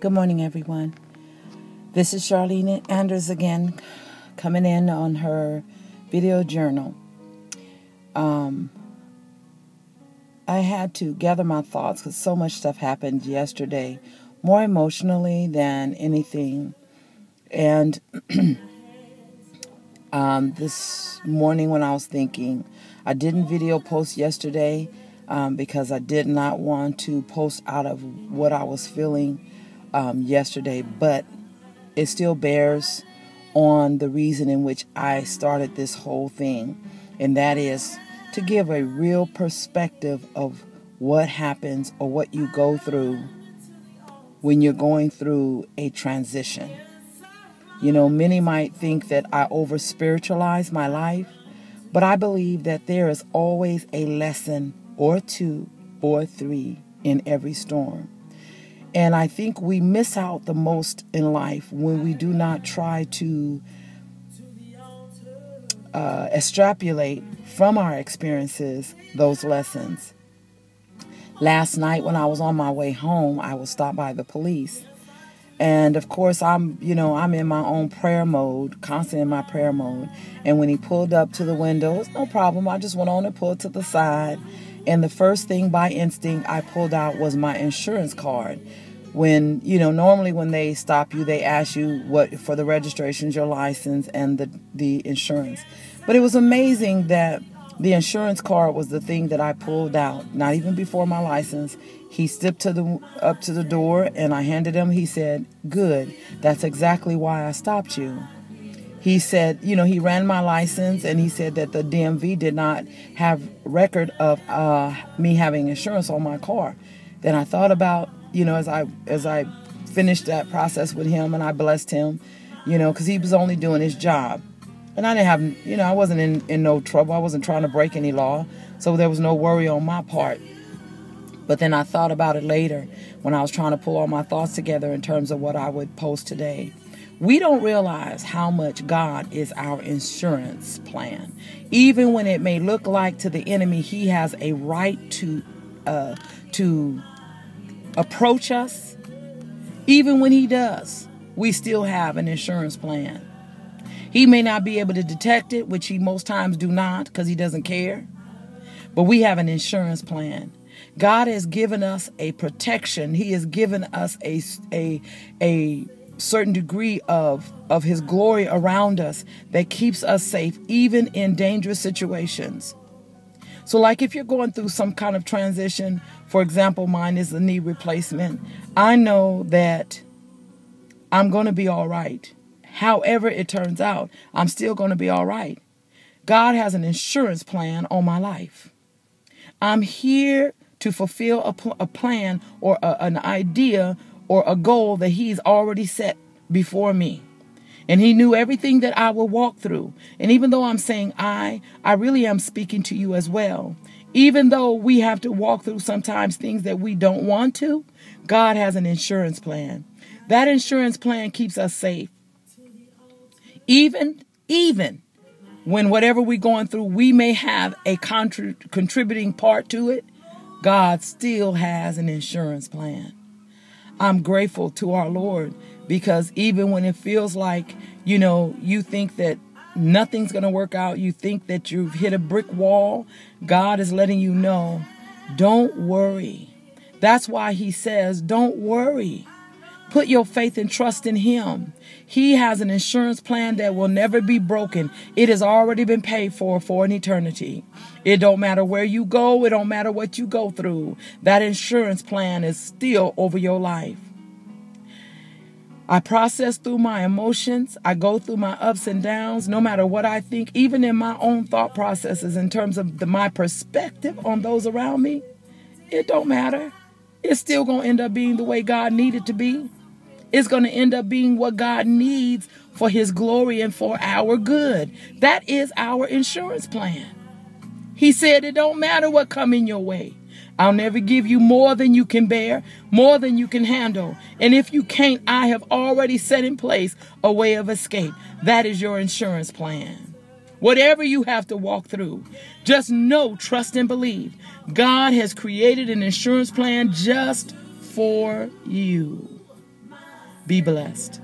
Good morning, everyone. This is Charlene Anders again, coming in on her video journal. I had to gather my thoughts because so much stuff happened yesterday, more emotionally than anything. And this morning when I was thinking, I didn't video post yesterday because I did not want to post out of what I was feeling yesterday, but it still bears on the reason in which I started this whole thing, and that is to give a real perspective of what happens or what you go through when you're going through a transition. You know, many might think that I over spiritualize my life, but I believe that there is always a lesson or two or three in every storm. And I think we miss out the most in life when we do not try to extrapolate from our experiences those lessons. Last night when I was on my way home, I was stopped by the police. And of course, I'm in my own prayer mode, constantly in my prayer mode. And when he pulled up to the window, it's no problem. I just went on and pulled to the side. And the first thing by instinct I pulled out was my insurance card. When, normally when they stop you, they ask you what for the registrations, your license, and the insurance. But it was amazing that the insurance card was the thing that I pulled out, not even before my license. He stepped up to the door, and I handed him. He said, "Good. That's exactly why I stopped you." He said, he ran my license, and he said that the DMV did not have record of me having insurance on my car. Then I thought about, as I finished that process with him, and I blessed him, because he was only doing his job. And I didn't have, I wasn't in no trouble. I wasn't trying to break any law. So there was no worry on my part. But then I thought about it later when I was trying to pull all my thoughts together in terms of what I would post today. We don't realize how much God is our insurance plan. Even when it may look like to the enemy he has a right to approach us, even when he does, we still have an insurance plan. He may not be able to detect it, which he most times do not because he doesn't care. But we have an insurance plan. God has given us a protection. He has given us a certain degree of his glory around us that keeps us safe, even in dangerous situations. So like if you're going through some kind of transition, for example, mine is a knee replacement, I know that I'm going to be all right. However it turns out, I'm still going to be all right. God has an insurance plan on my life. I'm here to fulfill a plan or an idea or a goal that he's already set before me. And he knew everything that I will walk through. And even though I'm saying I really am speaking to you as well. Even though we have to walk through sometimes things that we don't want to, God has an insurance plan. That insurance plan keeps us safe. Even when whatever we're going through, we may have a contributing part to it, God still has an insurance plan. I'm grateful to our Lord because even when it feels like, you think that nothing's going to work out, you think that you've hit a brick wall, God is letting you know, don't worry. That's why he says, don't worry. Put your faith and trust in him. He has an insurance plan that will never be broken. It has already been paid for an eternity. It don't matter where you go. It don't matter what you go through. That insurance plan is still over your life. I process through my emotions. I go through my ups and downs, no matter what I think, even in my own thought processes in terms of my perspective on those around me. It don't matter. It's still going to end up being the way God needed to be. It's going to end up being what God needs for his glory and for our good. That is our insurance plan. He said it don't matter what come in your way. I'll never give you more than you can bear, more than you can handle. And if you can't, I have already set in place a way of escape. That is your insurance plan. Whatever you have to walk through, just know, trust, and believe. God has created an insurance plan just for you. Be blessed.